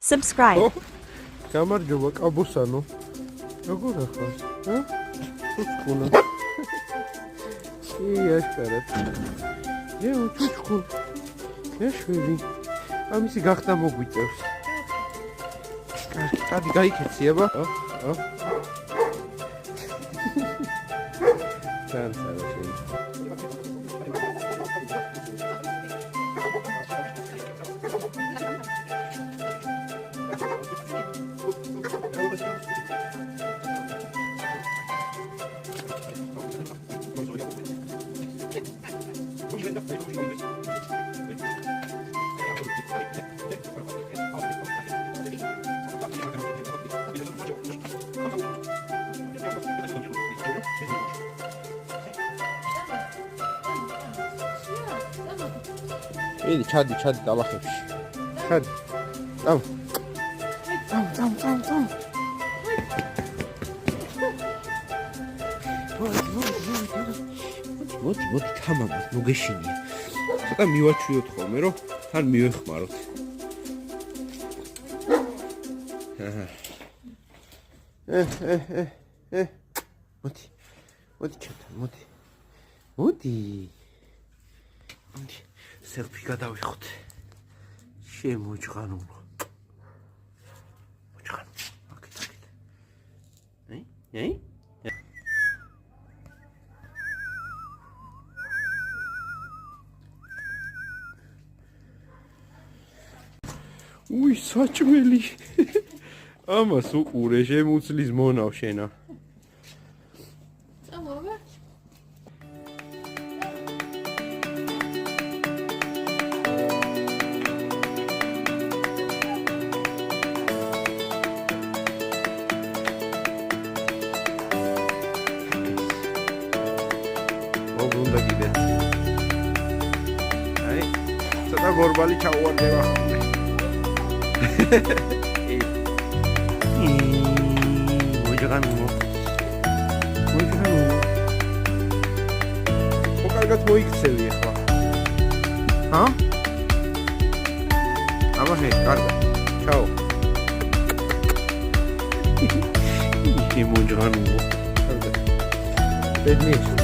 Subscribe. გამარჯობა კაბუსანო. როგორ ახალ? ჰა? უჩქუნა. აშკარად. უჩქუნ. ეშვილი. ამისი გახდა მოგვიწევს. კარგი, გაიქეციება. ჩანცარა შენ. ჩადი დალახებში. ჩადი. წამ. მოდი, თამამად, მოგეშინია. ცოტა მივაჩვიოთ ხოლმე, რომ თან მივეხმაროთ. მოდი ჩემთან, მოდი. სელფი გადავიხოთ. შემოჭღანულო. მოჭღან. აკეთ. ეი? უი, საჭმელი. ამას უყურე, შემუცლის მონავ შენა. მოგუნდა კიდე. აი, ცოტა გორბალი ჩაუვარდება. მოიჯღანო. კარგად მოიქცევი ახლა. ჰა? აბა, კარგად. ჩაო. მოიჯღანო. კარგად. ბედნიერს.